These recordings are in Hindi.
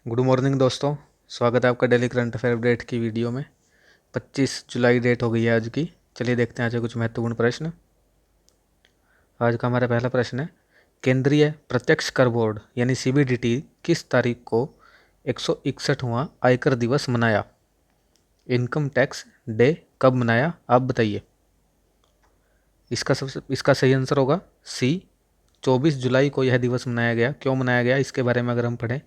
गुड मॉर्निंग दोस्तों। स्वागत है आपका डेली करंट अफेयर अपडेट की वीडियो में। 25 जुलाई डेट हो गई है आज की। चलिए देखते हैं आज के कुछ महत्वपूर्ण प्रश्न। आज का हमारा पहला प्रश्न है, केंद्रीय प्रत्यक्ष कर बोर्ड यानी सीबीडीटी किस तारीख को 161वां आयकर दिवस मनाया? इनकम टैक्स डे कब मनाया, आप बताइए। इसका सही आंसर होगा सी, 24 जुलाई को यह दिवस मनाया गया। क्यों मनाया गया इसके बारे में अगर हम पढ़ें,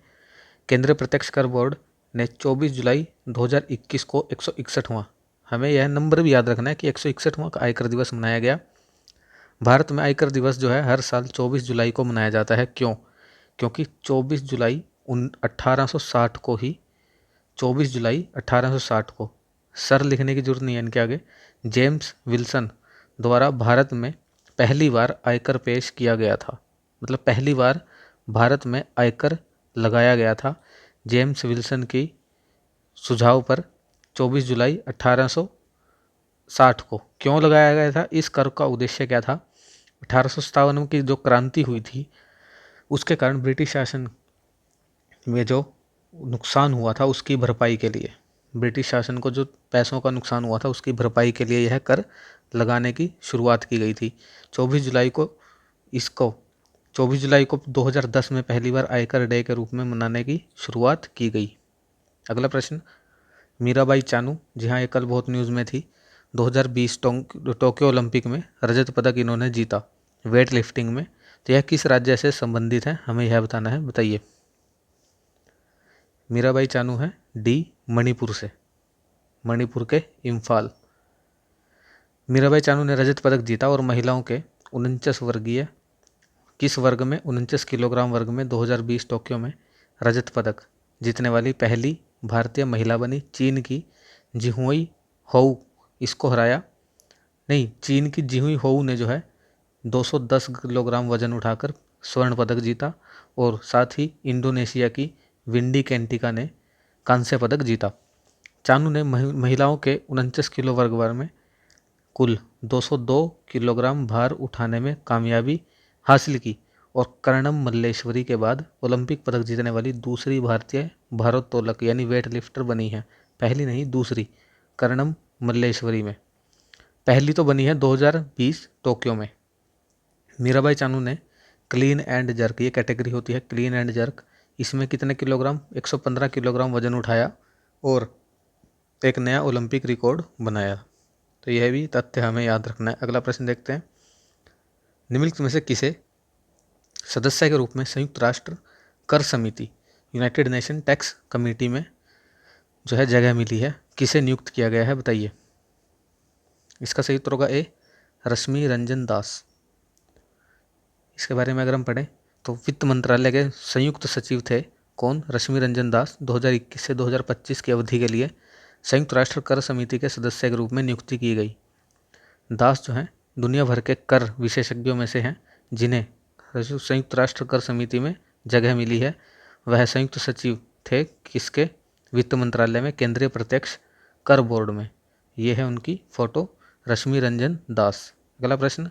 केंद्रीय प्रत्यक्ष कर बोर्ड ने 24 जुलाई 2021 को 161वां, हमें यह नंबर भी याद रखना है कि 161वां का आयकर दिवस मनाया गया। भारत में आयकर दिवस जो है हर साल 24 जुलाई को मनाया जाता है। क्यों? क्योंकि 24 जुलाई 1860 को ही 24 जुलाई 1860 को, सर लिखने की जरूरत नहीं है इनके आगे, जेम्स विल्सन द्वारा भारत में पहली बार आयकर पेश किया गया था। मतलब पहली बार भारत में आयकर लगाया गया था जेम्स विल्सन की सुझाव पर 24 जुलाई 1860 को। क्यों लगाया गया था? इस कर का उद्देश्य क्या था? 1857 की जो क्रांति हुई थी उसके कारण ब्रिटिश शासन में जो नुकसान हुआ था उसकी भरपाई के लिए, ब्रिटिश शासन को जो पैसों का नुकसान हुआ था उसकी भरपाई के लिए यह कर लगाने की शुरुआत की गई थी। 24 जुलाई को इसको 24 जुलाई को 2010 में पहली बार आयकर डे के रूप में मनाने की शुरुआत की गई। अगला प्रश्न, मीराबाई चानू, जी हाँ ये कल बहुत न्यूज़ में थी, 2020 टोक्यो ओलंपिक में रजत पदक इन्होंने जीता वेट लिफ्टिंग में। तो यह किस राज्य से संबंधित है, हमें यह बताना है, बताइए। मीराबाई चानू है डी, मणिपुर से, मणिपुर के इम्फाल। मीराबाई चानू ने रजत पदक जीता और महिलाओं के 49 वर्गीय किस वर्ग में, 49 किलोग्राम वर्ग में 2020 टोक्यो में रजत पदक जीतने वाली पहली भारतीय महिला बनी। चीन की जिहुई होऊ इसको हराया, नहीं, चीन की जिहुई होऊ ने जो है 210 किलोग्राम वजन उठाकर स्वर्ण पदक जीता और साथ ही इंडोनेशिया की विंडी कैंटिका ने कांस्य पदक जीता। चानू ने महिलाओं के 49 किलो वर्ग में कुल 202 किलोग्राम भार उठाने में कामयाबी हासिल की और कर्णम मल्लेश्वरी के बाद ओलंपिक पदक जीतने वाली दूसरी भारतीय भारोत्तोलक यानी वेट लिफ्टर बनी है। पहली नहीं, दूसरी कर्णम मल्लेश्वरी में, पहली तो बनी है 2020 टोक्यो में। मीराबाई चानू ने क्लीन एंड जर्क, ये कैटेगरी होती है क्लीन एंड जर्क, इसमें कितने किलोग्राम, 115 किलोग्राम वजन उठाया और एक नया ओलंपिक रिकॉर्ड बनाया। तो यह भी तथ्य हमें याद रखना है। अगला प्रश्न देखते हैं, निम्नलिखित में से किसे सदस्य के रूप में संयुक्त राष्ट्र कर समिति यूनाइटेड नेशन टैक्स कमेटी में जो है जगह मिली है, किसे नियुक्त किया गया है, बताइए। इसका सही उत्तर होगा ए, रश्मि रंजन दास। इसके बारे में अगर हम पढ़ें तो वित्त मंत्रालय के संयुक्त सचिव थे कौन, रश्मि रंजन दास। 2021 से 2025 की अवधि के लिए संयुक्त राष्ट्र कर समिति के सदस्य के रूप में नियुक्ति की गई। दास जो हैं दुनिया भर के कर विशेषज्ञों में से हैं जिन्हें संयुक्त राष्ट्र कर समिति में जगह मिली है। वह संयुक्त सचिव थे किसके, वित्त मंत्रालय में केंद्रीय प्रत्यक्ष कर बोर्ड में। ये है उनकी फोटो, रश्मि रंजन दास। अगला प्रश्न,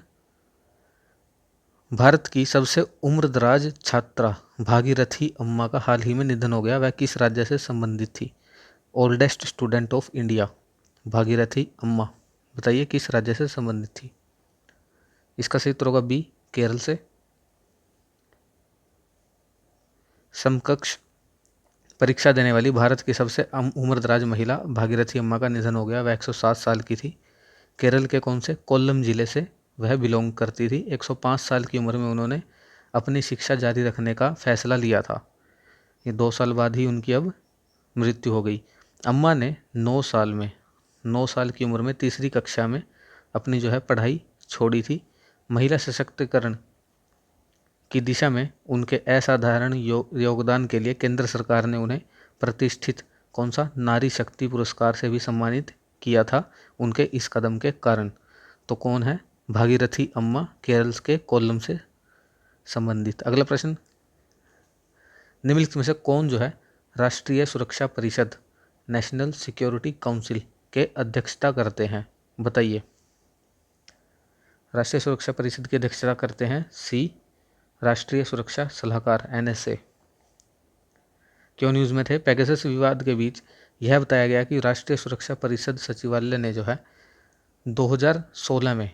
भारत की सबसे उम्रदराज छात्रा भागीरथी अम्मा का हाल ही में निधन हो गया, वह किस राज्य से संबंधित थी? Oldest student of India Bhagirathi अम्मा, बताइए किस राज्य से संबंधित थी? इसका सही उत्तर होगा बी, केरल से। समकक्ष परीक्षा देने वाली भारत की सबसे उम्रदराज महिला भागीरथी अम्मा का निधन हो गया, वह 107 साल की थी। केरल के कौन से, कोल्लम जिले से वह बिलोंग करती थी। 105 साल की उम्र में उन्होंने अपनी शिक्षा जारी रखने का फैसला लिया था। ये 2 साल बाद ही उनकी अब मृत्यु हो गई। अम्मा ने 9 साल की उम्र में तीसरी कक्षा में अपनी जो है पढ़ाई छोड़ी थी। महिला सशक्तिकरण की दिशा में उनके असाधारण योगदान के लिए केंद्र सरकार ने उन्हें प्रतिष्ठित कौन सा नारी शक्ति पुरस्कार से भी सम्मानित किया था उनके इस कदम के कारण। तो कौन है, भागीरथी अम्मा, केरल के कोल्लम से संबंधित। अगला प्रश्न, निम्नलिखित में से कौन जो है राष्ट्रीय सुरक्षा परिषद नेशनल सिक्योरिटी काउंसिल के अध्यक्षता करते हैं, बताइए। राष्ट्रीय सुरक्षा परिषद की अध्यक्षता करते हैं सी, राष्ट्रीय सुरक्षा सलाहकार NSA। क्यों न्यूज़ में थे? पेगासस विवाद के बीच यह बताया गया कि राष्ट्रीय सुरक्षा परिषद सचिवालय ने जो है 2016 में,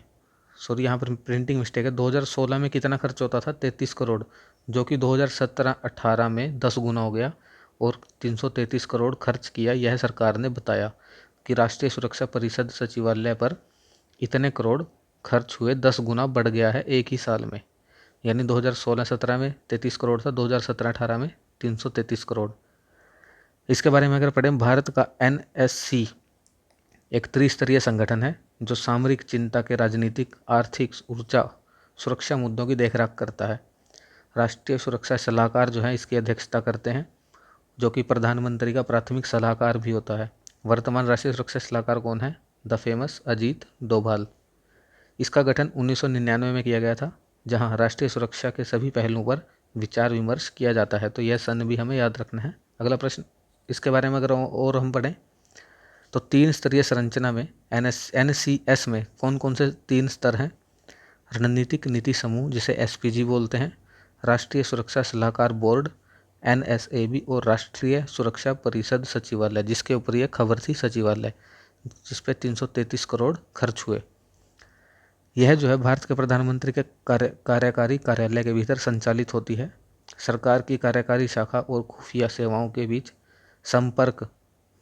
सॉरी यहाँ पर प्रिंटिंग मिस्टेक है, 2016 में कितना खर्च होता था? 33 करोड़, जो कि 2017-18 में 10 गुना हो गया और 333 करोड़ खर्च किया। यह सरकार ने बताया कि राष्ट्रीय सुरक्षा परिषद सचिवालय पर इतने करोड़ खर्च हुए, 10 गुना बढ़ गया है एक ही साल में। यानी 2016-17 में 33 करोड़ था, 2017-18 में 333 करोड़। इसके बारे में अगर पढ़ें, भारत का NSC एक त्रिस्तरीय संगठन है जो सामरिक चिंता के राजनीतिक, आर्थिक, ऊर्जा, सुरक्षा मुद्दों की देखरेख करता है। राष्ट्रीय सुरक्षा सलाहकार जो है इसकी अध्यक्षता करते हैं, जो कि प्रधानमंत्री का प्राथमिक सलाहकार भी होता है। वर्तमान राष्ट्रीय सुरक्षा सलाहकार कौन है? The famous Ajit Doval. इसका गठन 1999 में किया गया था, जहां राष्ट्रीय सुरक्षा के सभी पहलुओं पर विचार विमर्श किया जाता है। तो यह सन भी हमें याद रखना है। अगला प्रश्न, इसके बारे में अगर और हम पढ़ें तो 3 स्तरीय संरचना में NCS में कौन कौन से 3 स्तर हैं? रणनीतिक नीति समूह जिसे SPG बोलते हैं, राष्ट्रीय सुरक्षा सलाहकार बोर्ड NSAB और राष्ट्रीय सुरक्षा परिषद सचिवालय, जिसके ऊपर यह खबर थी सचिवालय, जिस पे 333 करोड़ खर्च हुए। यह जो है भारत के प्रधानमंत्री के कार्यकारी कार्यालय के भीतर संचालित होती है। सरकार की कार्यकारी शाखा और खुफिया सेवाओं के बीच संपर्क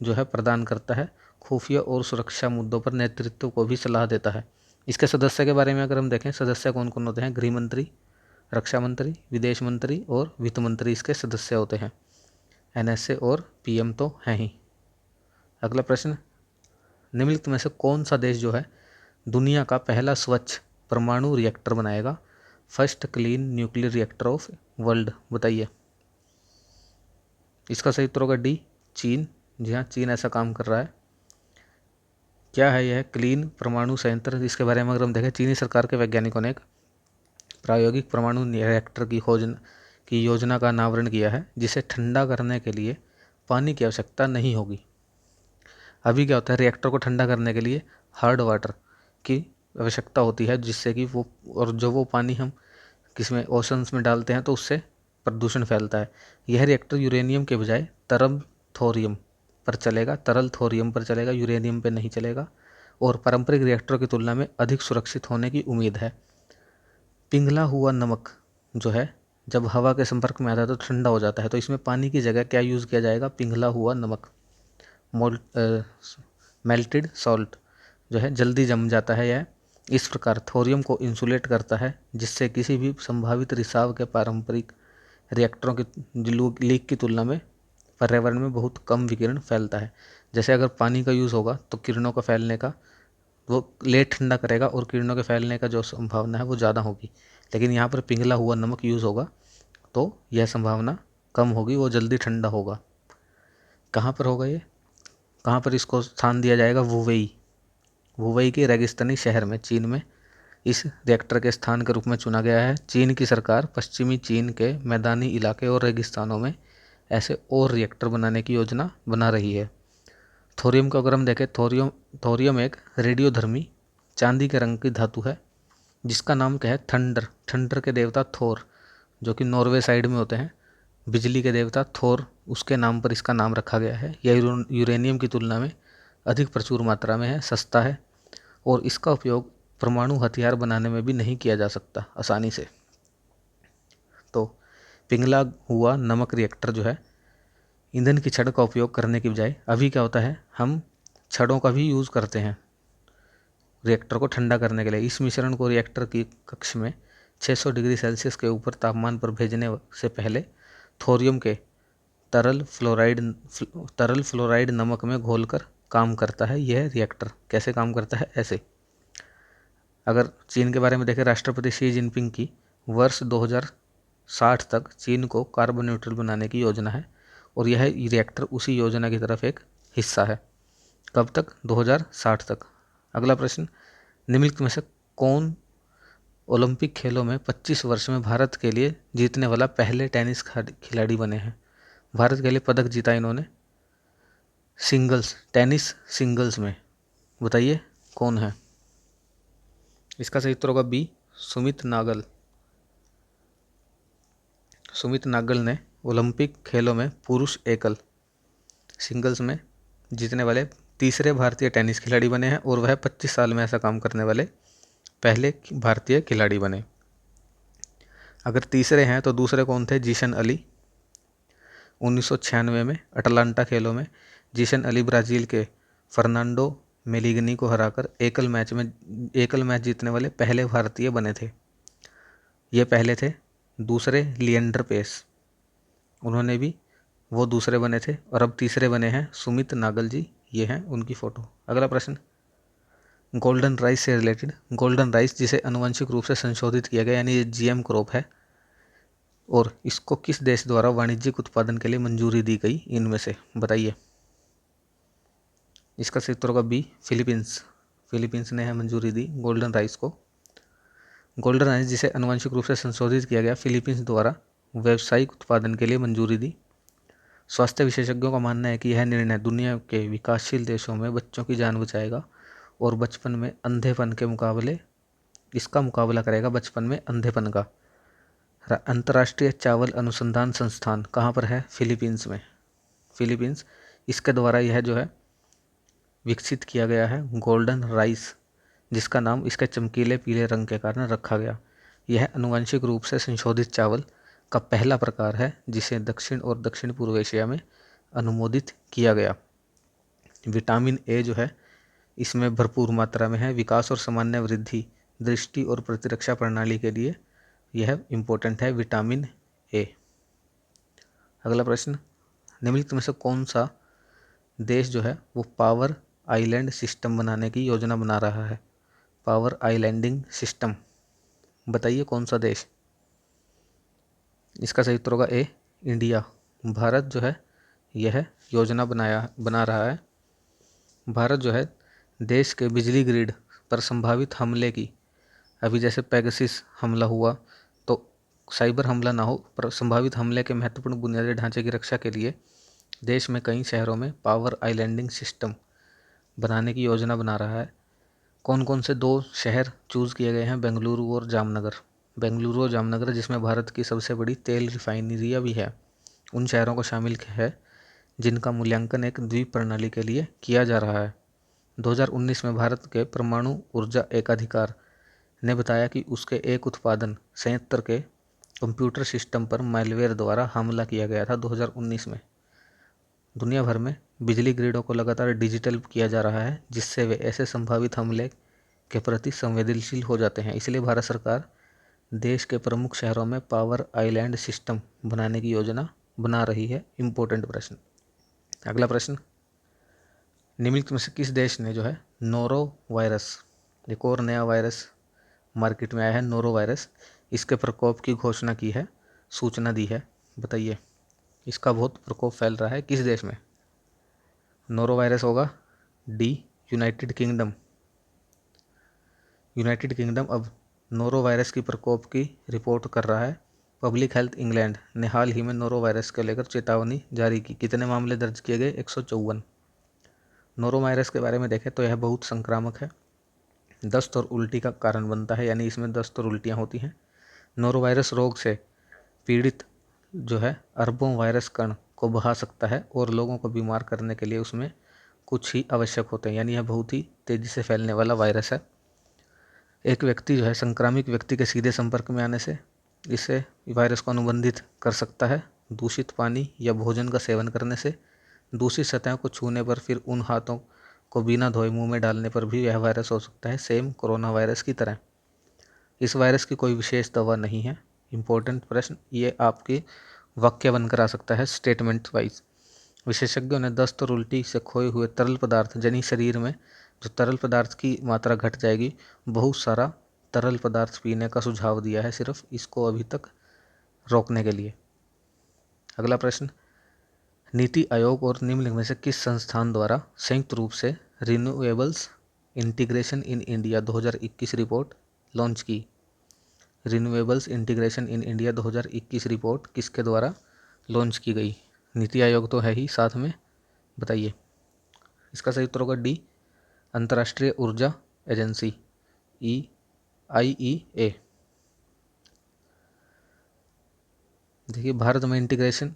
जो है प्रदान करता है। खुफिया और सुरक्षा मुद्दों पर नेतृत्व को भी सलाह देता है। इसके सदस्य के बारे में अगर हम देखें, सदस्य कौन कौन होते हैं? गृह मंत्री, रक्षा मंत्री, विदेश मंत्री और वित्त मंत्री इसके सदस्य होते हैं। NSA और PM तो हैं ही। अगला प्रश्न, निम्नलिखित में से कौन सा देश जो है दुनिया का पहला स्वच्छ परमाणु रिएक्टर बनाएगा? First clean nuclear reactor of world, बताइए। इसका सही उत्तर होगा D, चीन। जी हाँ, चीन ऐसा काम कर रहा है। क्या है यह क्लीन परमाणु संयंत्र? इसके बारे में अगर हम देखें, चीनी सरकार के वैज्ञानिकों ने एक प्रायोगिक परमाणु रिएक्टर की योजना का अनावरण किया है, जिसे ठंडा करने के लिए पानी की आवश्यकता नहीं होगी। अभी क्या होता है, रिएक्टर को ठंडा करने के लिए हार्ड वाटर की आवश्यकता होती है, जिससे कि वो पानी हम किसमें, ओशंस में डालते हैं तो उससे प्रदूषण फैलता है। यह रिएक्टर यूरेनियम के बजाय तरल थोरियम पर चलेगा, यूरेनियम पे नहीं चलेगा और पारंपरिक रिएक्टरों की तुलना में अधिक सुरक्षित होने की उम्मीद है। पिघला हुआ नमक जो है जब हवा के संपर्क में आता है तो ठंडा हो जाता है, तो इसमें पानी की जगह क्या यूज़ किया जाएगा? पिघला हुआ नमक, मेल्टेड सॉल्ट जो है जल्दी जम जाता है यह। इस प्रकार थोरियम को इंसुलेट करता है, जिससे किसी भी संभावित रिसाव के पारंपरिक रिएक्टरों की लीक की तुलना में पर्यावरण में बहुत कम विकिरण फैलता है। जैसे अगर पानी का यूज़ होगा तो किरणों का फैलने का वो लेट ठंडा करेगा और किरणों के फैलने का जो संभावना है वो ज़्यादा होगी। लेकिन यहाँ पर पिघला हुआ नमक यूज़ होगा तो यह संभावना कम होगी, वो जल्दी ठंडा होगा। कहाँ पर होगा ये? कहाँ पर इसको स्थान दिया जाएगा? वुवेई के रेगिस्तानी शहर में, चीन में इस रिएक्टर के स्थान के रूप में चुना गया है। चीन की सरकार पश्चिमी चीन के मैदानी इलाके और रेगिस्तानों में ऐसे और रिएक्टर बनाने की योजना बना रही है। थोरियम को अगर हम देखें, थोरियम एक रेडियोधर्मी चांदी के रंग की धातु है, जिसका नाम क्या है? थंडर के देवता थोर, जो कि नॉर्वे साइड में होते हैं, बिजली के देवता थोर, उसके नाम पर इसका नाम रखा गया है। यह यूरेनियम की तुलना में अधिक प्रचुर मात्रा में है, सस्ता है और इसका उपयोग परमाणु हथियार बनाने में भी नहीं किया जा सकता आसानी से। तो पिघला हुआ नमक रिएक्टर जो है ईंधन की छड़ का उपयोग करने की बजाय, अभी क्या होता है, हम छड़ों का भी यूज़ करते हैं रिएक्टर को ठंडा करने के लिए। इस मिश्रण को रिएक्टर की कक्ष में 600 डिग्री सेल्सियस के ऊपर तापमान पर भेजने से पहले थोरियम के तरल फ्लोराइड नमक में घोलकर काम करता है। यह रिएक्टर कैसे काम करता है? ऐसे। अगर चीन के बारे में देखें, राष्ट्रपति शी जिनपिंग की वर्ष 2060 तक चीन को कार्बन न्यूट्रल बनाने की योजना है और यह रिएक्टर उसी योजना की तरफ एक हिस्सा है। कब तक? 2060 तक। अगला प्रश्न, निम्नलिखित में से कौन ओलंपिक खेलों में 25 वर्ष में भारत के लिए जीतने वाला पहले टेनिस खिलाड़ी बने हैं? भारत के लिए पदक जीता इन्होंने टेनिस सिंगल्स में, बताइए कौन है? इसका सही उत्तर होगा B, सुमित नागल ने ओलंपिक खेलों में पुरुष एकल सिंगल्स में जीतने वाले तीसरे भारतीय टेनिस खिलाड़ी बने हैं और वह 25 साल में ऐसा काम करने वाले पहले भारतीय खिलाड़ी बने। अगर तीसरे हैं तो दूसरे कौन थे? जीशन अली। 1996 में अटलांटा खेलों में जीशन अली ब्राज़ील के फर्नांडो मेलिगनी को हराकर एकल मैच जीतने वाले पहले भारतीय बने थे। ये पहले थे। दूसरे लिएंडर पेस, उन्होंने भी वो दूसरे बने थे। और अब तीसरे बने हैं सुमित नागल जी, ये हैं उनकी फ़ोटो। अगला प्रश्न, गोल्डन राइस से रिलेटेड। गोल्डन राइस जिसे आनुवंशिक रूप से संशोधित किया गया यानी ये जीएम क्रॉप है, और इसको किस देश द्वारा वाणिज्यिक उत्पादन के लिए मंजूरी दी गई? इनमें से बताइए। इसका सही उत्तर होगा बी, फिलीपींस। फिलीपींस ने है मंजूरी दी गोल्डन राइस को। गोल्डन राइस जिसे आनुवंशिक रूप से संशोधित किया गया, फिलीपींस द्वारा व्यावसायिक उत्पादन के लिए मंजूरी दी। स्वास्थ्य विशेषज्ञों का मानना है कि यह निर्णय दुनिया के विकासशील देशों में बच्चों की जान बचाएगा और बचपन में अंधेपन के मुकाबले इसका मुकाबला करेगा बचपन में अंधेपन का। अंतर्राष्ट्रीय चावल अनुसंधान संस्थान कहाँ पर है? फिलीपींस में। फिलीपींस, इसके द्वारा यह जो है विकसित किया गया है गोल्डन राइस, जिसका नाम इसके चमकीले पीले रंग के कारण रखा गया। यह आनुवंशिक रूप से संशोधित चावल का पहला प्रकार है जिसे दक्षिण और दक्षिण पूर्व एशिया में अनुमोदित किया गया। विटामिन ए जो है इसमें भरपूर मात्रा में है। विकास और सामान्य वृद्धि, दृष्टि और प्रतिरक्षा प्रणाली के लिए यह इम्पोर्टेंट है विटामिन ए। अगला प्रश्न, निम्नलिखित में से कौन सा देश जो है वो पावर आइलैंड सिस्टम बनाने की योजना बना रहा है? पावर आइलैंडिंग सिस्टम, बताइए कौन सा देश? इसका सही उत्तर होगा ए, इंडिया। भारत जो है यह योजना बना रहा है। भारत जो है देश के बिजली ग्रिड पर संभावित हमले की, अभी जैसे पेगासस हमला हुआ तो साइबर हमला ना हो, पर संभावित हमले के महत्वपूर्ण बुनियादी ढांचे की रक्षा के लिए देश में कई शहरों में पावर आइलैंडिंग सिस्टम बनाने की योजना बना रहा है। कौन कौन से 2 शहर चूज़ किए गए हैं? बेंगलुरु और जामनगर। बेंगलुरु और जामनगर, जिसमें भारत की सबसे बड़ी तेल रिफाइनरियाँ भी है, उन शहरों को शामिल है जिनका मूल्यांकन एक द्वीप प्रणाली के लिए किया जा रहा है। 2019 में भारत के परमाणु ऊर्जा एकाधिकार ने बताया कि उसके एक उत्पादन संयंत्र के कंप्यूटर सिस्टम पर मैलवेयर द्वारा हमला किया गया था 2019 में। दुनिया भर में बिजली ग्रिडों को लगातार डिजिटल किया जा रहा है जिससे वे ऐसे संभावित हमले के प्रति संवेदनशील हो जाते हैं। इसलिए भारत सरकार देश के प्रमुख शहरों में पावर आइलैंड सिस्टम बनाने की योजना बना रही है। इम्पोर्टेंट प्रश्न। अगला प्रश्न, निम्नलिखित में से किस देश ने जो है नोरो वायरस, एक और नया वायरस मार्केट में आया है नोरो वायरस, इसके प्रकोप की घोषणा की है, सूचना दी है? बताइए। इसका बहुत प्रकोप फैल रहा है, किस देश में? नोरो वायरस होगा D, United kingdom. United kingdom अब नोरो वायरस की प्रकोप की रिपोर्ट कर रहा है। पब्लिक हेल्थ इंग्लैंड ने हाल ही में नोरो वायरस को लेकर चेतावनी जारी की। कितने मामले दर्ज किए गए? 154। नोरो वायरस के बारे में देखें तो यह बहुत संक्रामक है, दस्त और उल्टी का कारण बनता है, यानी इसमें दस्त और उल्टियाँ होती हैं। नोरो वायरस रोग से पीड़ित जो है अरबों वायरस कण को बहा सकता है और लोगों को बीमार करने के लिए उसमें कुछ ही आवश्यक होते हैं, यानी यह बहुत ही तेज़ी से फैलने वाला वायरस है। एक व्यक्ति जो है संक्रामित व्यक्ति के सीधे संपर्क में आने से इससे वायरस को अनुबंधित कर सकता है। दूषित पानी या भोजन का सेवन करने से, दूषित सतह को छूने पर, फिर उन हाथों को बिना धोए मुंह में डालने पर भी यह वायरस हो सकता है, सेम कोरोना वायरस की तरह। इस वायरस की कोई विशेष दवा नहीं है। इम्पोर्टेंट प्रश्न, ये आपके वाक्य बनकर आ सकता है स्टेटमेंट वाइज। विशेषज्ञों ने दस्त और उल्टी से खोए हुए तरल पदार्थ, यानी शरीर में जो तरल पदार्थ की मात्रा घट जाएगी, बहुत सारा तरल पदार्थ पीने का सुझाव दिया है, सिर्फ इसको अभी तक रोकने के लिए। अगला प्रश्न, नीति आयोग और निम्नलिखित में से किस संस्थान द्वारा संयुक्त रूप से renewables integration in India 2021 report launch की? Renewables integration in India 2021 report किसके द्वारा लॉन्च की गई? नीति आयोग तो है ही साथ में, बताइए। इसका सही उत्तर होगा डी, अंतर्राष्ट्रीय ऊर्जा एजेंसी IEA। देखिए, भारत में इंटीग्रेशन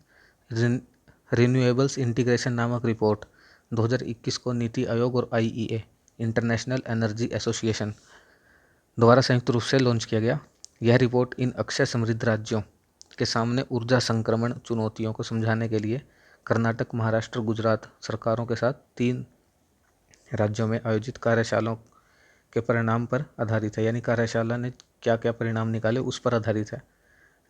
रिन्यूएबल्स इंटीग्रेशन नामक रिपोर्ट 2021 को नीति आयोग और IEA इंटरनेशनल एनर्जी एसोसिएशन द्वारा संयुक्त रूप से लॉन्च किया गया। यह रिपोर्ट इन अक्षय समृद्ध राज्यों के सामने ऊर्जा संक्रमण चुनौतियों को समझाने के लिए कर्नाटक, महाराष्ट्र, गुजरात सरकारों के साथ 3 राज्यों में आयोजित कार्यशालाओं के परिणाम पर आधारित है। यानी कार्यशाला ने क्या क्या परिणाम निकाले उस पर आधारित है।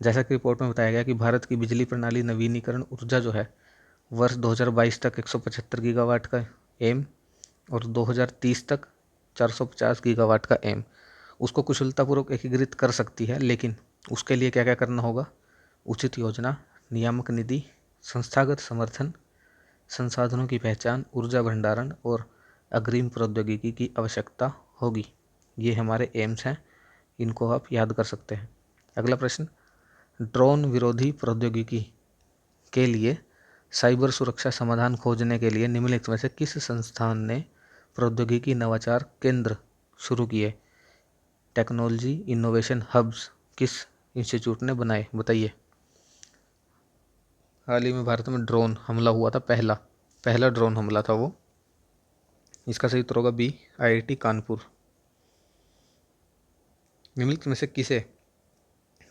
जैसा कि रिपोर्ट में बताया गया कि भारत की बिजली प्रणाली नवीनीकरण ऊर्जा जो है वर्ष 2022 तक 175 गीगावाट का एम और 2030 तक 450 गीगावाट का एम उसको कुशलतापूर्वक एकीकृत कर सकती है। लेकिन उसके लिए क्या क्या करना होगा? उचित योजना, नियामक निधि, संस्थागत समर्थन, संसाधनों की पहचान, ऊर्जा भंडारण और अग्रिम प्रौद्योगिकी की आवश्यकता होगी। ये हमारे एम्स हैं, इनको आप याद कर सकते हैं। अगला प्रश्न, ड्रोन विरोधी प्रौद्योगिकी के लिए साइबर सुरक्षा समाधान खोजने के लिए निम्नलिखित में से किस संस्थान ने प्रौद्योगिकी नवाचार केंद्र शुरू किए? टेक्नोलॉजी इनोवेशन हब्स किस इंस्टीट्यूट ने बनाए? बताइए। हाल ही में भारत में ड्रोन हमला हुआ था, पहला ड्रोन हमला था वो। इसका सही उत्तर होगा बी, IIT कानपुर। निम्नलिखित में से किसे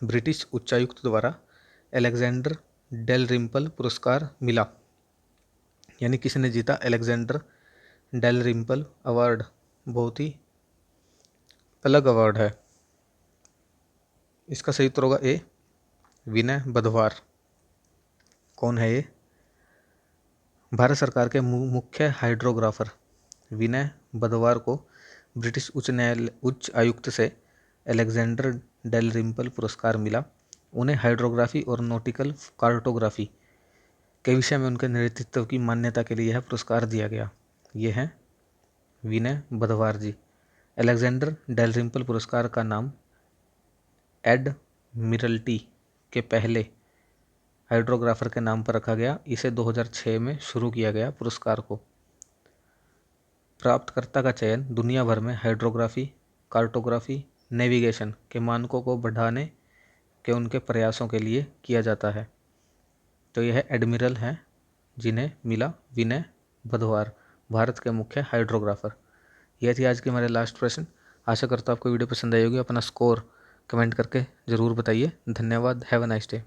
ब्रिटिश उच्चायुक्त द्वारा अलेक्जेंडर डेलरिम्पल पुरस्कार मिला? यानी किसने जीता अलेक्जेंडर डेलरिम्पल अवार्ड? बहुत ही अलग अवार्ड है। इसका सही उत्तर होगा ए, विनय बधवार। कौन है ये? भारत सरकार के मुख्य हाइड्रोग्राफर विनय बधवार को ब्रिटिश उच्च आयुक्त से अलेक्जेंडर डेलरिम्पल पुरस्कार मिला। उन्हें हाइड्रोग्राफी और नॉटिकल कार्टोग्राफी के विषय में उनके नेतृत्व की मान्यता के लिए यह पुरस्कार दिया गया। ये हैं विनय बधवार जी। अलेक्जेंडर डेलरिम्पल पुरस्कार का नाम एडमिरल्टी के पहले हाइड्रोग्राफर के नाम पर रखा गया। इसे 2006 में शुरू किया गया। पुरस्कार को प्राप्तकर्ता का चयन दुनिया भर में हाइड्रोग्राफी, कार्टोग्राफी, नेविगेशन के मानकों को बढ़ाने के उनके प्रयासों के लिए किया जाता है। तो यह एडमिरल हैं जिन्हें मिला विनय बधवार, भारत के मुख्य हाइड्रोग्राफर। यह थी आज के हमारे लास्ट प्रश्न। आशा करता हूँ आपको वीडियो पसंद आई होगी। अपना स्कोर कमेंट करके ज़रूर बताइए। धन्यवाद। Have a nice day.